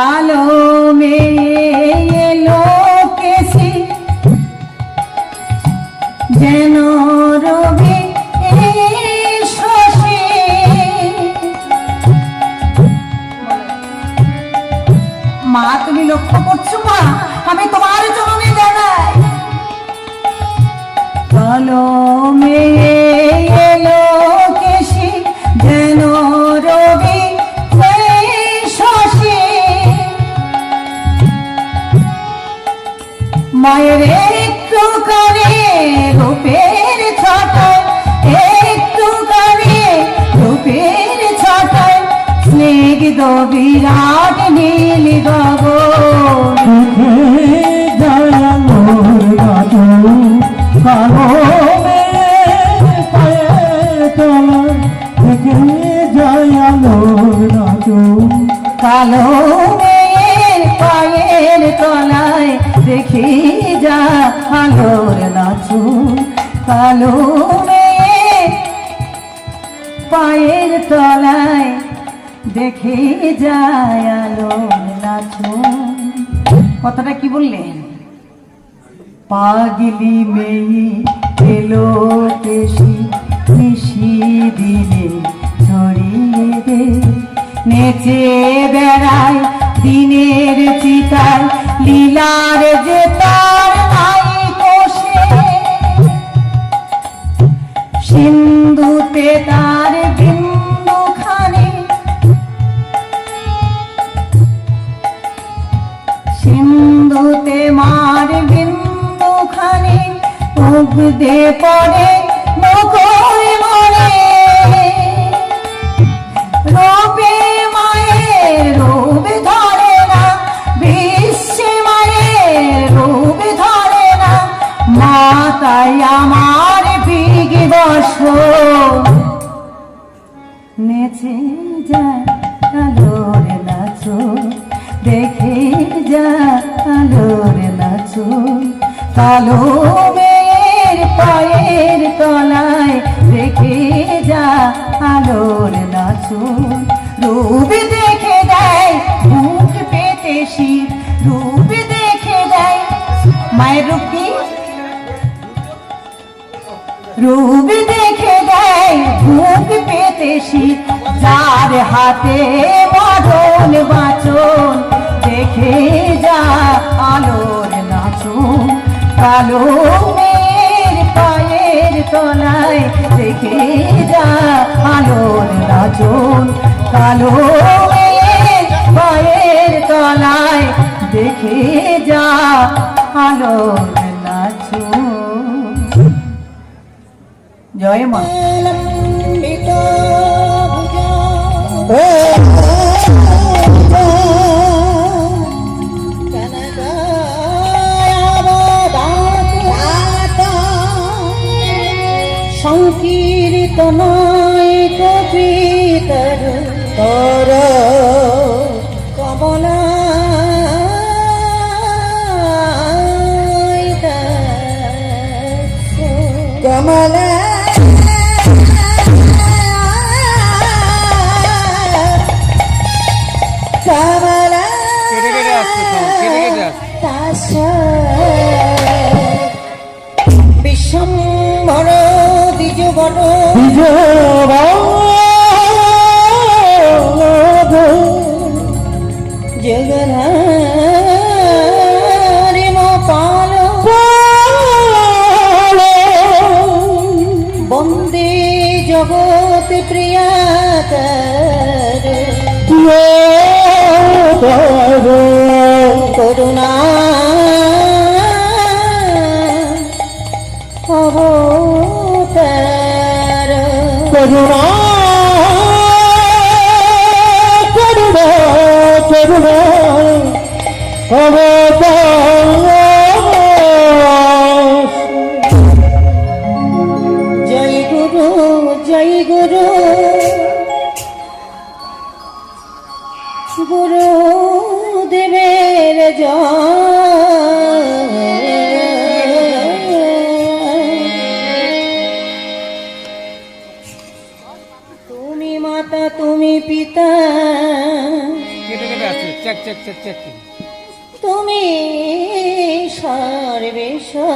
কালো মেয়ে এলো কেসি যেন রবি শশী। মা তুমি লক্ষ্য করছো মা, আমি তোমার চরণে জানাই। কালো মেয়ে এলো কেসি যেন রবি শশী। মায়ের একটু করে রূপের ছটায়, একটু করে রূপের ছটায় স্নিগ্ধ বিরাট নীল গগন। কালো মেয়ে পায়ের তলায় থেকে যায় আলোর নাচন। কালো মেয়ের পায়ের তলায় দেখি যা আলোর নাচন। কালো মেয়ের পায়ের তলায় দেখে যায় আলোর নাচন। কথাটা কি বললেন? পাগলি মেয়ে এলো কেশি নিশি দিনে ছড়িয়ে দে। নেচে বেড়ায় দিনের চিতায় লীলার যে তার নাই কোষে। সিন্ধুতে তার বিন্দু খানি, সিন্ধুতে মার বিন্দু খানি উগদে পড়ে নকর মনে। রূপে মায়ের রূপ ধরে না, বিশ্বে মায়ের রূপ ধরে না। মাতাই আমার বিগবশ নেচে যায় আলোর নাচো, দেখে যা আলোর নাচো। কালো মেয়ের পায়ের তলায় দেখে যা আলোর নাচো। রূপ দেখে দেয় মুখ পেতে শীত, রূপ দেখে দেয় মায়ের রূপ কি? রূপ দেখে দেয় মুখ পেতে শীত। যার হাতে মদন বাঁচন দেখে যা আলোর নাচন। কালো মেয়ের পায়ের তলায় দেখে যা আলোর নাচন। কালো মেয়ের পায়ের তলায় দেখে যা আলোর নাচন। জয় মা। সংকীর্তনায় কপিতর তর কমলা কমলা কমলা বিশ্বম্ভর দ্বিজ বড় জগন্নাথ পাল বন্দে জগৎ প্রিয়াকর করুণা অবতার। করুণা করুণা করুণা অবতার। জয় গুরু জয় গুরু গুরুদেবের জয়। তুমি মাতা তুমি পিতা চেক চেক চেক চেক তুমি সর্বেশা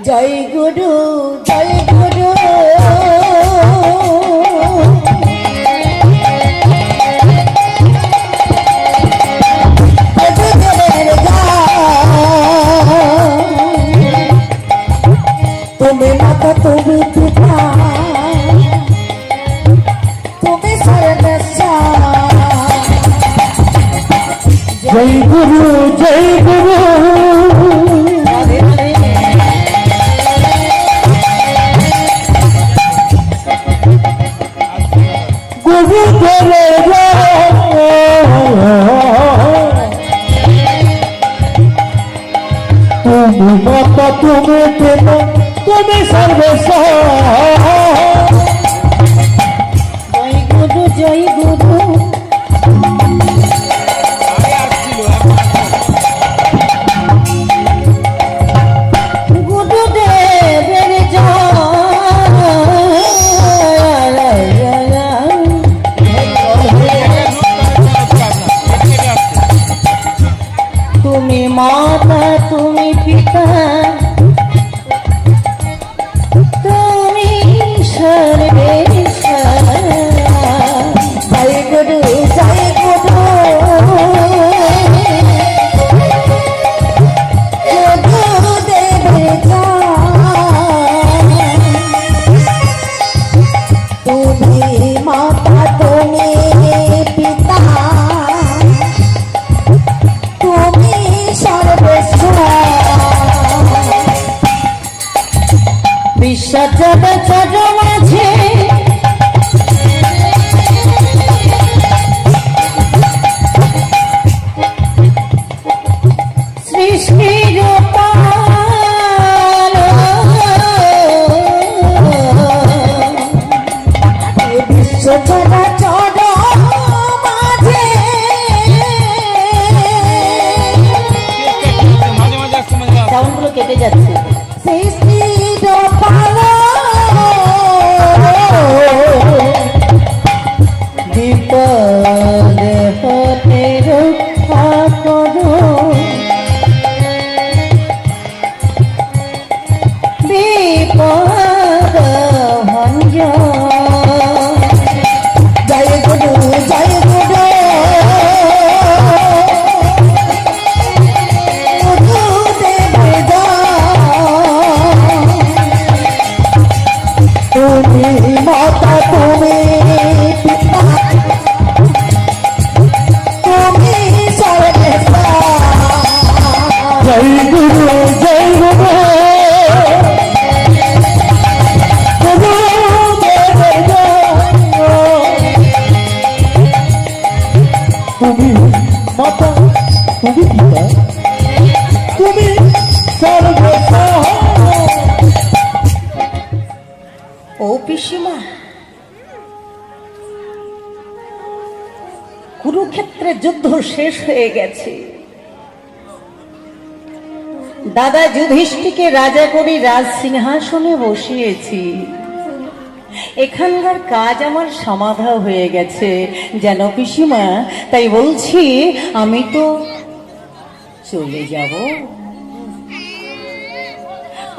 জয় গুরু জয় গুরু তুমি মাতা তুমি পিতা তুমি সর্বেশা জয় গুরু জয় গুরু রাধে রাধে গুরু চলে তুমি মাতা তুমি পিতা তুমি সর্বেশা জয় গুরু জয় গুরু গুরুদেবের তুমি মাতা তুমি পিতা তুমি সর্বেশা জয় গুরু জয় গুরু গুরুদেবের তুমি মাতা তুমি পিতা তুমি সর্বেশ্বর বিশ্ব জগৎ মাঝে সৃষ্টির পাল বিশ্ব জগৎ মাঝে মাঝে মাঝে আসছে মাঝে মাঝে সাউন্ডগুলো কেটে যাচ্ছে সৃষ্টির পাল বিপদ হতে রক্ষা করো বিপদ ভঞ্জন জয় গুরু জয় গুরু গুরুদেব তুমি মাতা তুমি পিতা তুমি সর্বেশ্বর জয় গুরু জয় গুরু তুমি মাতা তুমি পিতা তুমি সর্বেশ্বর ও পিসিমা কুরুক্ষেত্রে যুদ্ধ শেষ হয়ে গেছে দাদা যুধিষ্ঠিরকে রাজা করে রাজ সিংহাসনে বসিয়েছি এখানকার কাজ আমার সমাধা হয়ে গেছে যেন পিসিমা তাই বলছি আমি তো চলে যাব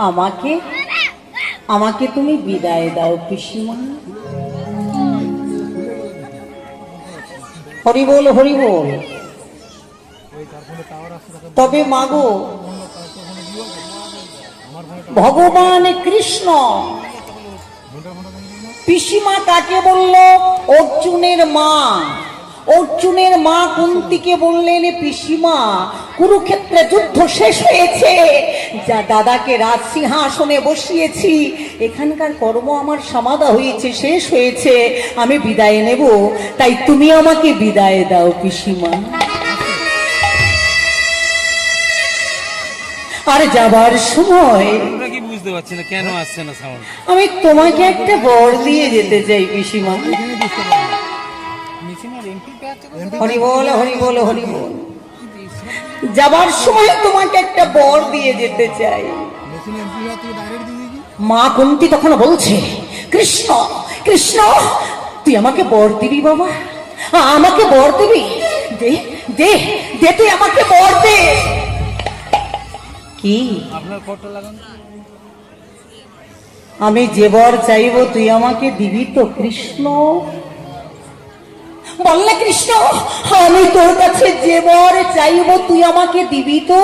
আমাকে আমাকে তুমি বিদায় দাও পিসিমা হরি বল হরি বল তবে মাগো ভগবান কৃষ্ণ পিসিমা কাকে বলল অর্জুনের মা অর্জুনের মা কুন্তিকে বললেন পিসিমা কুরুক্ষেত্রে যুদ্ধ শেষ হয়েছে যা দাদাকে রাজ সিংহাসনে বসিয়েছি এখানকার কর্ম আমার সমাধা হয়েছে শেষ হয়েছে আমি বিদায় নেব তাই তুমি আমাকে বিদায় দাও পিসিমা আর যাবার সময় আমরা কি বুঝতে পারছি না কেন আসছে না সাউন্ড আমি তোমাকে একটা বর দিয়ে যেতে চাই পিসিমা হরি বল হরি বল হরি বল যাবার সময় তোমাকে একটা বর দিয়ে যেতে চাই মা কুন্তি তখন বলছে কৃষ্ণ কৃষ্ণ তুই আমাকে বর দিবি বাবা আমাকে বর দিবি? দে দে দে, তুই আমাকে বর দে। কি? আপনার ফটো লাগান। আমি যে বর চাইবো তুই আমাকে দিবি তো কৃষ্ণ? বললে কৃষ্ণ, আমি তোর কাছে যে বর চাইবো তুই আমাকে দিবি তো?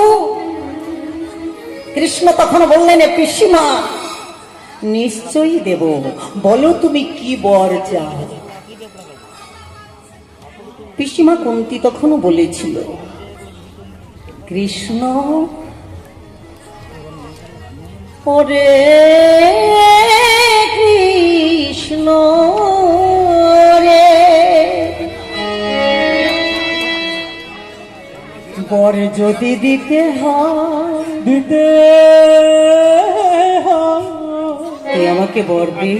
কৃষ্ণ তখন বললেন, পিসিমা নিশ্চয়ই দেব, বলো তুমি কি বর চাও। পিসিমা কুন্তী তখনও বলেছিল, কৃষ্ণ ওরে কৃষ্ণ রে, বর যদি দিতে হয় দিতে তুই আমাকে বর দে।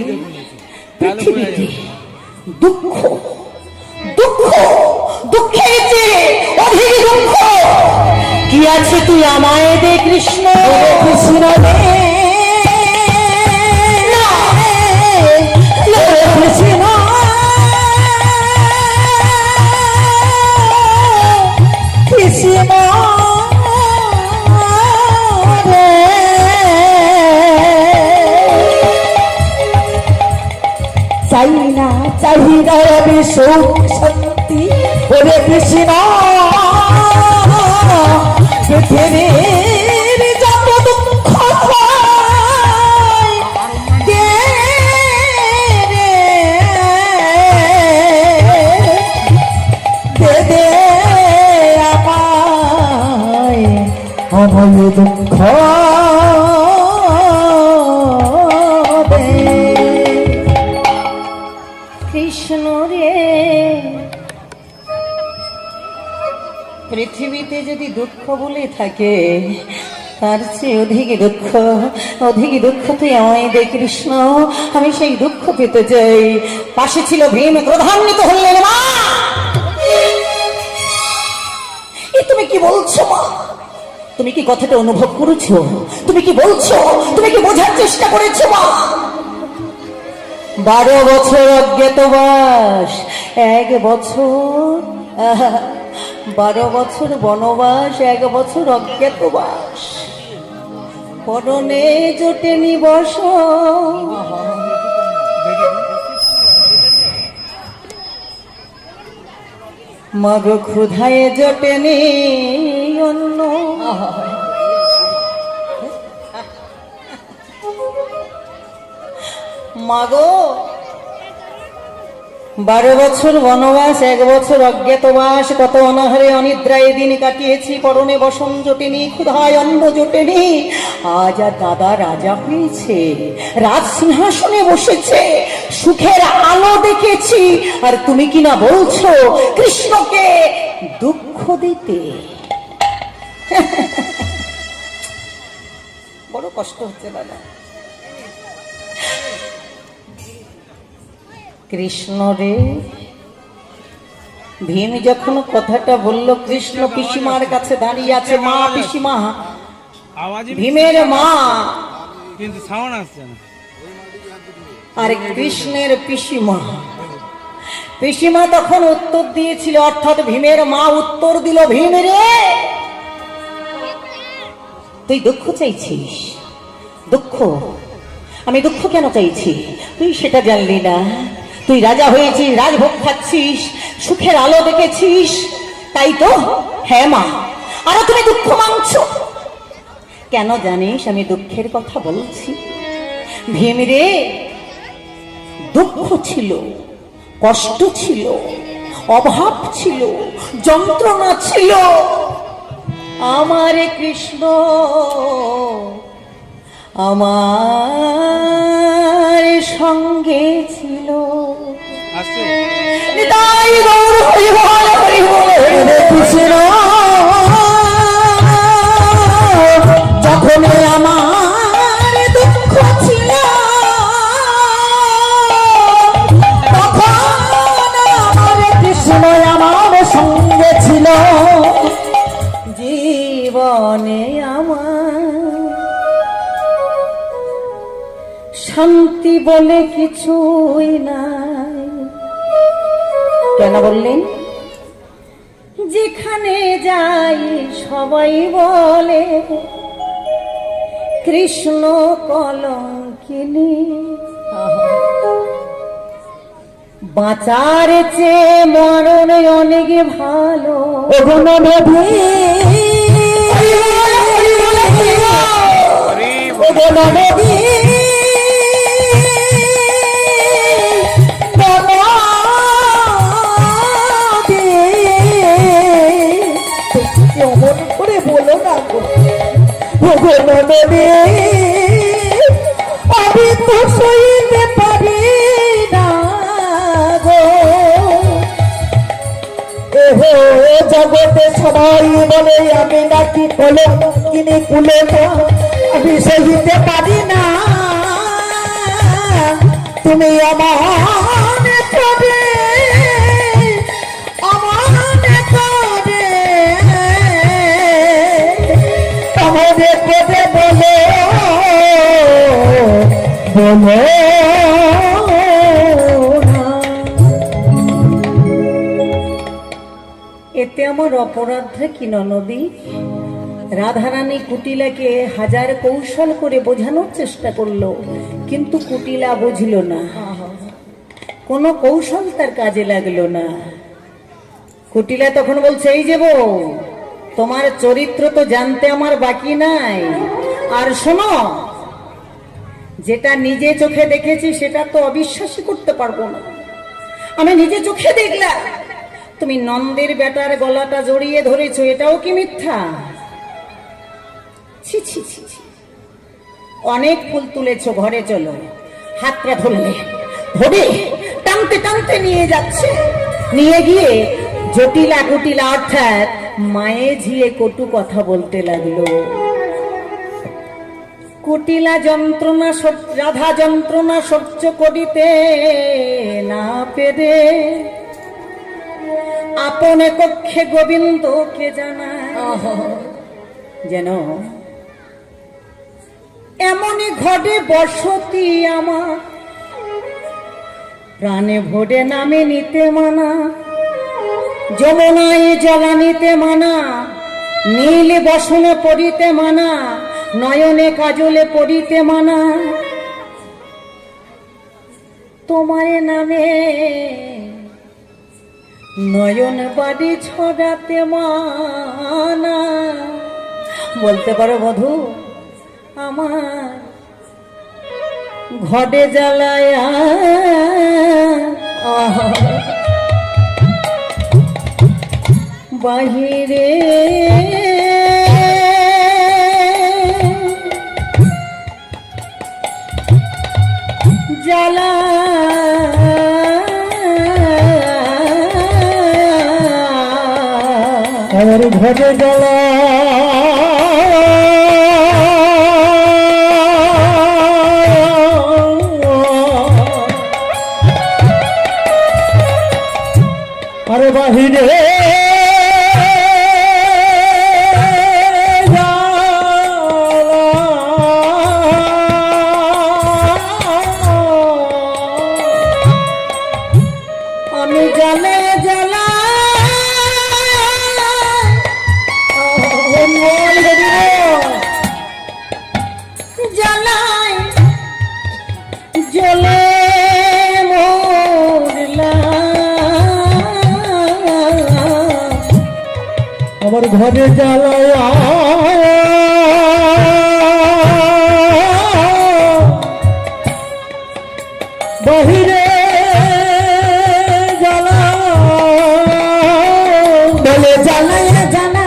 পৃথিবীতে দুঃখ দুঃখ দুঃখের চেয়ে অধিক দুঃখ কি আছে, তুই আমায় দে কৃষ্ণ। কৃষ্ণ রে, কৃষ্ণ কৃষ্ণ রে, চাই না চাহিদা আমি সুখ শান্তি, ওরে কৃষ্ণ পৃথিবীর যত দুঃখ হয়, দে রে, দে দে আমায় অমল দুঃখ দে। কৃষ্ণ রে, পৃথিবীতে যদি দুঃখ বলে থাকে তার চেয়ে অধিক দুঃখ তুই আমায় দে কৃষ্ণ, আমি সেই দুঃখ পেতে চাই। পাশে ছিল ভীম, ক্রোধান্বিত হলেন, মা এ তুমি কি বলছো মা? তুমি কি কথাটা অনুভব করেছো? তুমি কি বলছো? তুমি কি বোঝার চেষ্টা করেছো মা? 12 বছর অজ্ঞাতবাস, 1 বছর 12 বছর বনবাস, 1 বছর অজ্ঞাতবাস, পরনে জোটেনি বসন, মাগ ক্ষুধায় জোটেনি অন্ন। মাগো 12 বছর বনবাস, 1 বছর অজ্ঞাতবাস, কত অনাহারে অনিদ্রায় দিন কাটিয়েছি, পরনে বসন জোটেনি, ক্ষুধায় অন্ন জোটেনি। আজ আর দাদা রাজা হয়েছে, রাজ সিংহাসনে বসেছে, সুখের আলো দেখেছি, আর তুমি কিনা বলছো কৃষ্ণকে দুঃখ দিতে। বড় কষ্ট হচ্ছে দাদা। কৃষ্ণ রে, ভীম যখন কথাটা বলল, কৃষ্ণ পিসিমার কাছে দাঁড়িয়ে আছে, মা পিসিমা, আওয়াজই ভীমের মা কিন্তু সাউন্ড আসছে না। আর কৃষ্ণের পিসিমা। পিসিমা তখন উত্তর দিয়েছিল, অর্থাৎ ভীমের মা উত্তর দিল, ভীম রে তুই দুঃখ চাইছিস? দুঃখ? আমি দুঃখ কেন চাইছি তুই সেটা জানলি না? তুই রাজা হয়েছিস, রাজভোগ খাচ্ছিস, সুখের আলো দেখেছিস, তাই তো? হ্যাঁ মা, আর তুমি দুঃখ মানছো কেন জানিস? আমি দুঃখের কথা বলছি। ভীম রে, দুঃখ ছিল, কষ্ট ছিল, অভাব ছিল, যন্ত্রণা ছিল, আমার কৃষ্ণ আমার সঙ্গে ছিল। আসছে নিতাই গৌর হরি বল, হরি বল, হরি বল। কৃষ্ণ যখন আমার দুঃখ ছিল, তখন আমার কৃষ্ণ আমার সঙ্গে ছিল। জীবনে আমার শান্তি বলে কিছুই নাই, কেন বললেন? যেখানে যাই সবাই বলে কৃষ্ণ কলঙ্কিনী, বাঁচার চেয়ে মরণ অনেক ভালো। ওগো নদী, ওগো নদী, অমন করে বলো না গো। ওগো নদী, আমি তো সইতে পারি না গো। ওহো জগতে সবাই বলে আমি নাকি কলঙ্কিনী কুলে, আমি সইতে পারি না। তুমি আমার করে, আমার করে, আমাদের করে বলো, বলো না। এতে আমার অপরাধটা কি ননদী? রাধারানী কুটিলাকে হাজার কৌশল করে বোঝানোর চেষ্টা করলো, কিন্তু কুটিলা বুঝল না, কোনো কৌশল তার কাজে লাগলো না। কুটিলা তখন বলছে, এই যে বউ, তোমার চরিত্র তো জানতে আমার বাকি নাই। আর শোনো, যেটা নিজে চোখে দেখেছি সেটা তো অবিশ্বাসই করতে পারবো না। আমি নিজে চোখে দেখলাম তুমি নন্দের বেটার গলাটা জড়িয়ে ধরেছো, এটাও কি মিথ্যা? ছি ছি ছি ছি, অনেক ফুল তুলেছো, ঘরে চলো। হাতটা ধরলে, ধরে টানতে টানতে নিয়ে যাচ্ছে। নিয়ে গিয়ে জটিলা কুটিলা অর্থাৎ মায়ে ঝিয়ে কটু কথা বলতে লাগলো। কুটিলা যন্ত্রণা, রাধা যন্ত্রণা সহ্য করিতে না পেরে আপনে কক্ষে গোবিন্দকে জানায় যেন এমনই ঘটে বসতি আমার, প্রাণে ভোরে নামে নিতে মানা, যমুনায় জলানিতে মানা, নীল বসনে পড়িতে মানা, নয়নে কাজলে পড়িতে মানা, তোমার নামে নয়ন বাড়ি ছড়াতে মানা। বলতে পারো বধূ, আমার ঘটে জ্বালায়া বাহিরে জ্বালা আমার ঘরে জ্বালা আরে বাহিরে আমি জানে জ্বালা জ্বালাই জ্বলে আমার ঘরে জ্বালায় বাহিরে জ্বালা বলে জ্বালায় জানা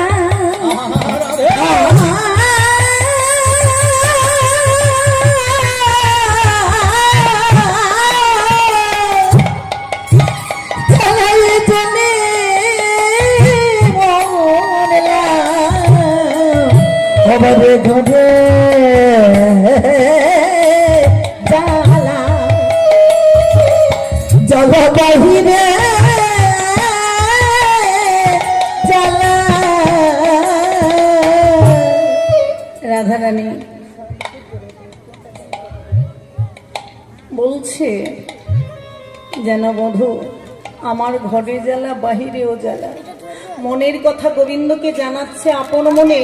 ঘরে ঘরে জ্বালা জ্বালা বাহিরে জ্বালা। রাধারানী বলছে যেন বধূ আমার ঘরে জ্বালা বাহিরেও জ্বালা। মনের কথা গোবিন্দকে জানাচ্ছে আপন মনে,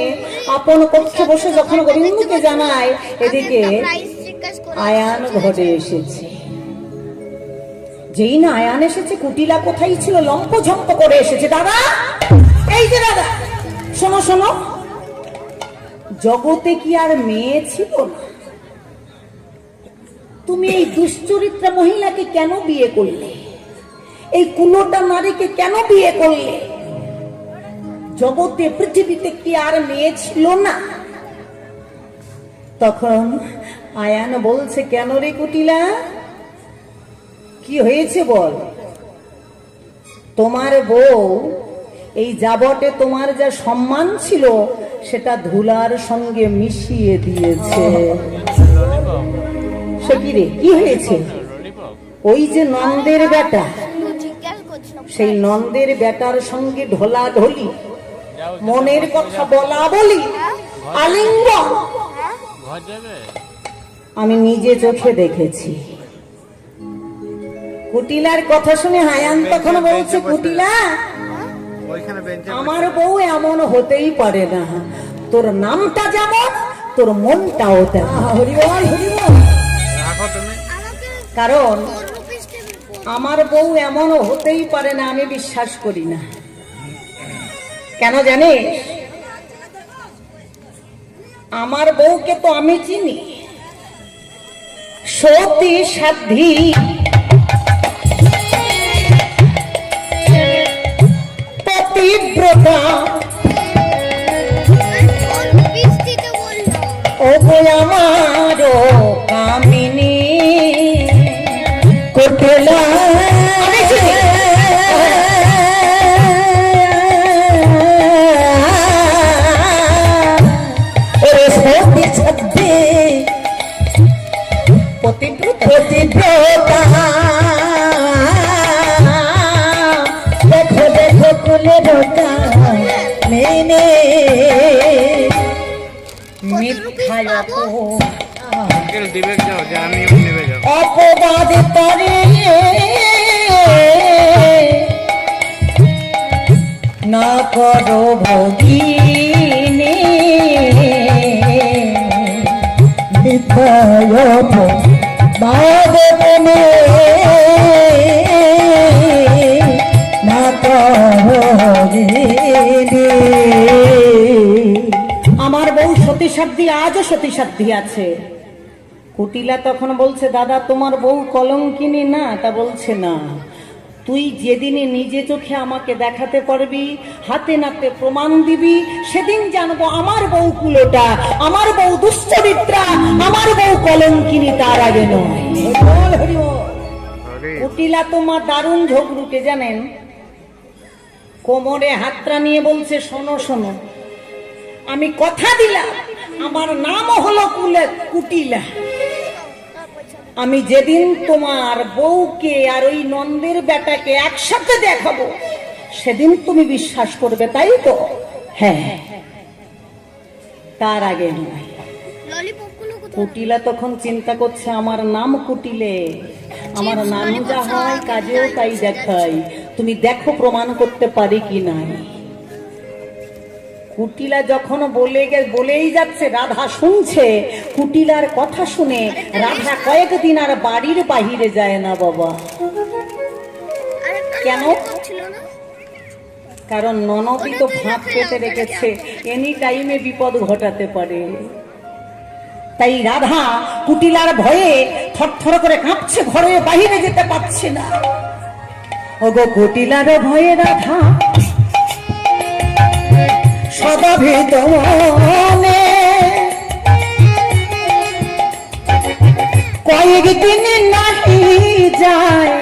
আপন কক্ষে বসে যখন গোবিন্দকে জানায়, এদিকে আয়ান ঘরে এসেছে। যেই না আয়ান এসেছে, কুটিলা কোথায় ছিল, লম্পঝম্প করে এসেছে। দাদা, এই যে দাদা, শোনো শোনো, জগতে কি আর মেয়ে ছিল না? তুমি এই দুশ্চরিত্রা মহিলাকে কেন বিয়ে করলে? এই কুলোটা নারীকে কেন বিয়ে করলে? জগতে পৃথিবীতে কি আর মেয়ে ছিল না? তখন আয়ান বলছে, কেন রে কুটিলা, কি হয়েছে বল? তোমার বউ এই যাবটে তোমার যা সম্মান ছিল সেটা ধুলার সঙ্গে মিশিয়ে দিয়েছে। সে কি রে, কি হয়েছে? ওই যে নন্দের বেটা, সেই নন্দের বেটার সঙ্গে ঢোলা ঢলি, মনের কথা বলা বলি, আলিঙ্গন আমি নিজে চোখে দেখেছি। কুটিলার কথা শুনে হায়ান তখন বলছে, কুটিলা, আমার বউ এমন হতেই পারে না। তোর নামটা যেমন, তোর মনটাও তেমন। হরিবল হরিবল। কারণ আমার বউ এমন হতেই পারে না, আমি বিশ্বাস করি না। কেন জানিস? আমার বউকে তো আমি চিনি, সতী সাধ্বী, পতিব্রতা, ও গো আমার কামিনী কুটিলা। দেখো দেখো কুলে রোটা মেনে মিথ্যায় অপবাদ করে না করো ভগিনী, মিথ্যায় অপবাদ মনে না করো। আমার বউ সতী সাধ্বী, আজও সতী সাধ্বী আছে। কুটিলা তখন বলছে, দাদা তোমার বউ কলঙ্কিনী না? তা বলছে না। তুই যেদিনে নিজে চোখে আমাকে দেখাতে পারবি, হাতে নাতে প্রমাণ দিবি, সেদিন জানবো আমার বউ কুলোটা, আমার বউ দুশ্চরিত্রা, আমার বউ কলঙ্কিনী, তার আগে নয়। কুটিলা তোমার দারুণ ঝগড়ুটে জানেন, কোমরে হাতটা নিয়ে বলছে, শোনো শোনো, আমি কথা দিলাম আমার নামও হলো কুটিলা। আমি যেদিন তোমার বউকে আর ওই নন্দের বেটাকে একসাথে দেখাবো, সেদিন তুমি বিশ্বাস করবে, তাই তো? হ্যাঁ, তার আগে নয়। কুটিলা তখন চিন্তা করছে, আমার নাম কুটিলে, আমার নাম যা হয় কাজেও তাই দেখাই, তুমি দেখো প্রমাণ করতে পারি কি নাই। কুটিলা যখন বলেই যাচ্ছে, রাধা শুনছে। কুটিলার কথা শুনে রাধা কয়েকদিন আর বাড়ির বাহিরে যায় না বাবা। কেন? কারণ ননদই তো ভাত পেতে রেখেছে, এনি টাইমে বিপদ ঘটাতে পারে। তাই রাধা কুটিলার ভয়ে থরথর করে কাঁপছে, ঘরে বাহিরে যেতে পারছে না। ওগো কুটিলার ভয়ে রাধা সদা ভেদ মনে কয়েকদিন নাহি যায়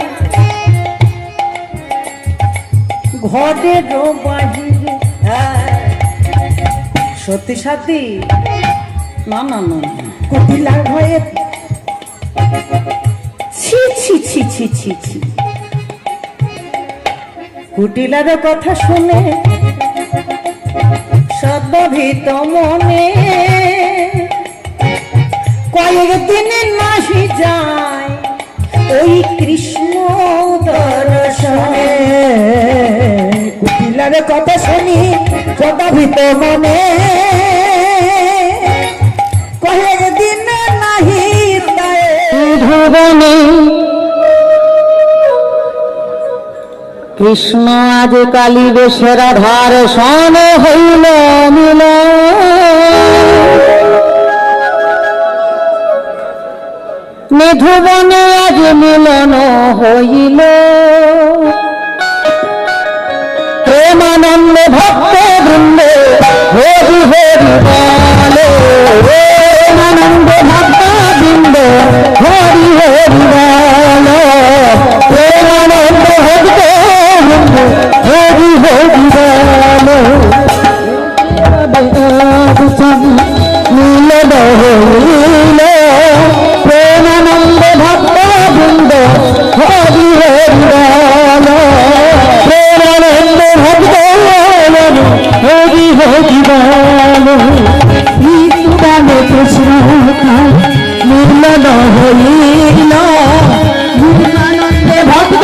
ঘরের বাহিরে। সত্যি সাথী না না না, কুটিলার ভয়ে ছি ছি ছি ছি ছি ছি। কুটিলার কথা শুনে সদভিত মনে কয়েকদিন নাহি যায় ওই কৃষ্ণ দর্শনে। মীরার কথা শুনি জগাভিত মনে কহে দিন নাহি ভুবনে কৃষ্ণ আজ কালী বেশের আধার সন হইল মিল নিধুবনে আজ মিলন হইল প্রেমানন্দ ভক্ত বৃন্দে হরি হরি বলে প্রেমানন্দ ভক্ত বৃন্দ হরি হরি বলে প্রেমানন্দ ভক্ত বৃন্দ হরি হরি বলে মিলন হইল প্রেমানন্দ ভক্ত বৃন্দ হরি হরি বলে প্রেমানন্দ ভক্ত হরি হরি বলে মৃত্যুদানে কৃষ্ণ মিলন হইল প্রেমানন্দ ভক্ত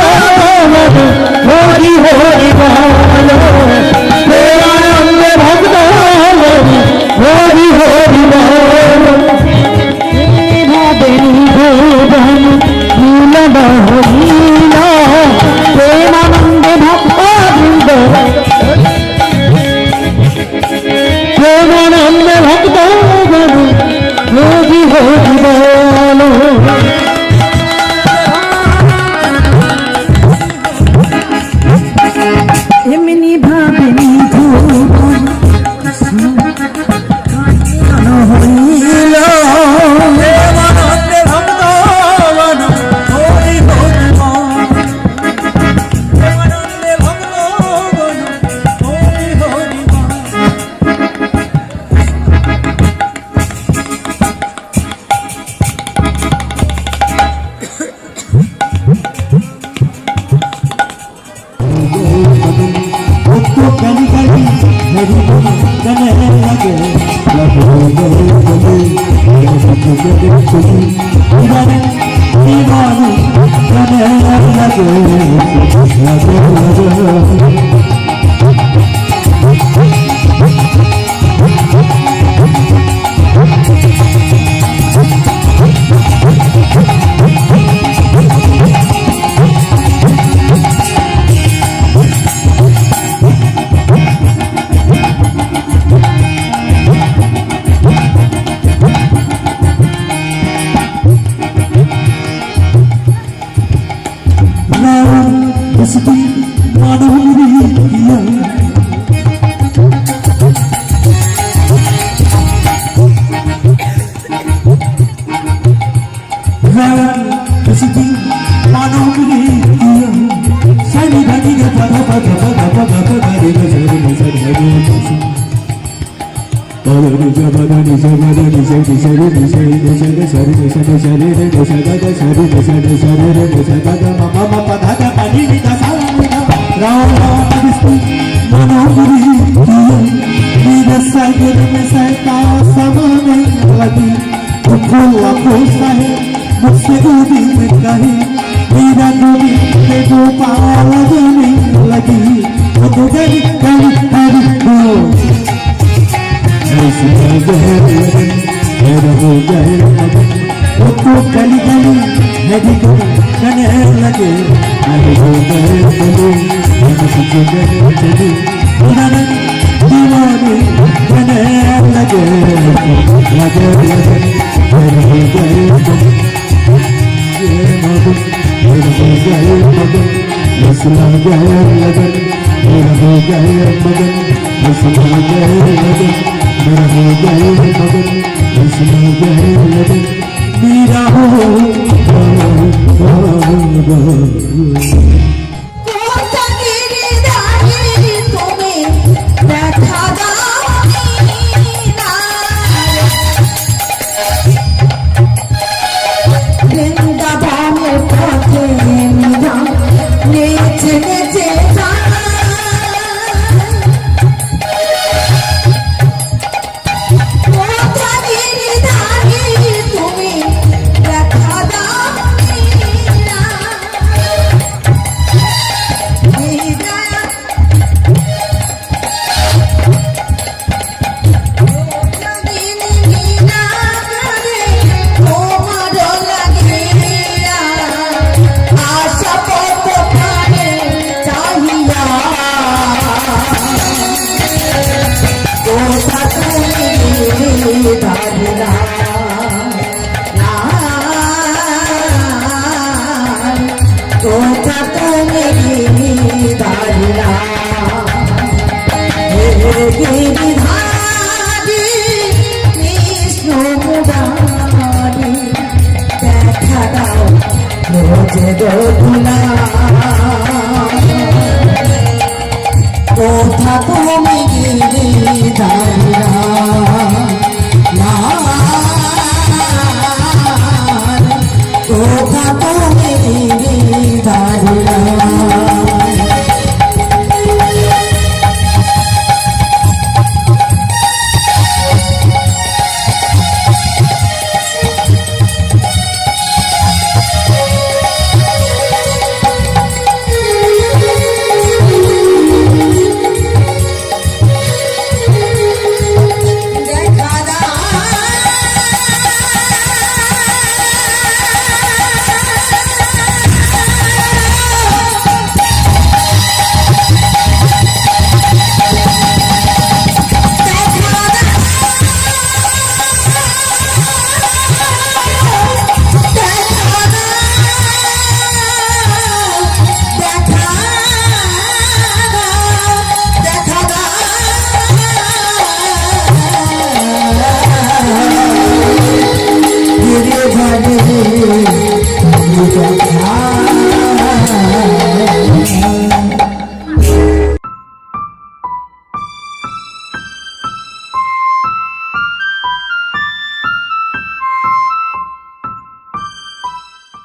হরি হরি বলে প্রেমানন্দ ভক্ত হরি হরি বলে মিলন হইল প্রেমানন্দ ভক্ত বৃন্দ প্রেমানন্দ ভক্ত হরি হরি বল এমনি ভাবে নিধুবন হইল প্রেমানন্দে ভগবান হরি হরি প্রেমানন্দে ভগবান হরি হরি কালি কালি হরি জানে লাগে লাগে मुझसे गोदी में कहे मेरा गोदी में गोपाल देने लगी वो गली गली हरी बोल ऐसे गए मेरा हो गए वो तो गली गली मेरी को कहने लगे मेरे हो गए गली मुझसे गए चली उन्होंने दीवाने कहने लगे लगे लगे मेरे हो गए मेरा हो गए मगन मसला गए लगन मेरा हो गए मगन मसला गए लगन मेरा हो गए मगन मसला गए लगन मेरा हो গিরিধারী কৃষ্ণ মুরারি দেখা দাও রোজ রঘুনাথ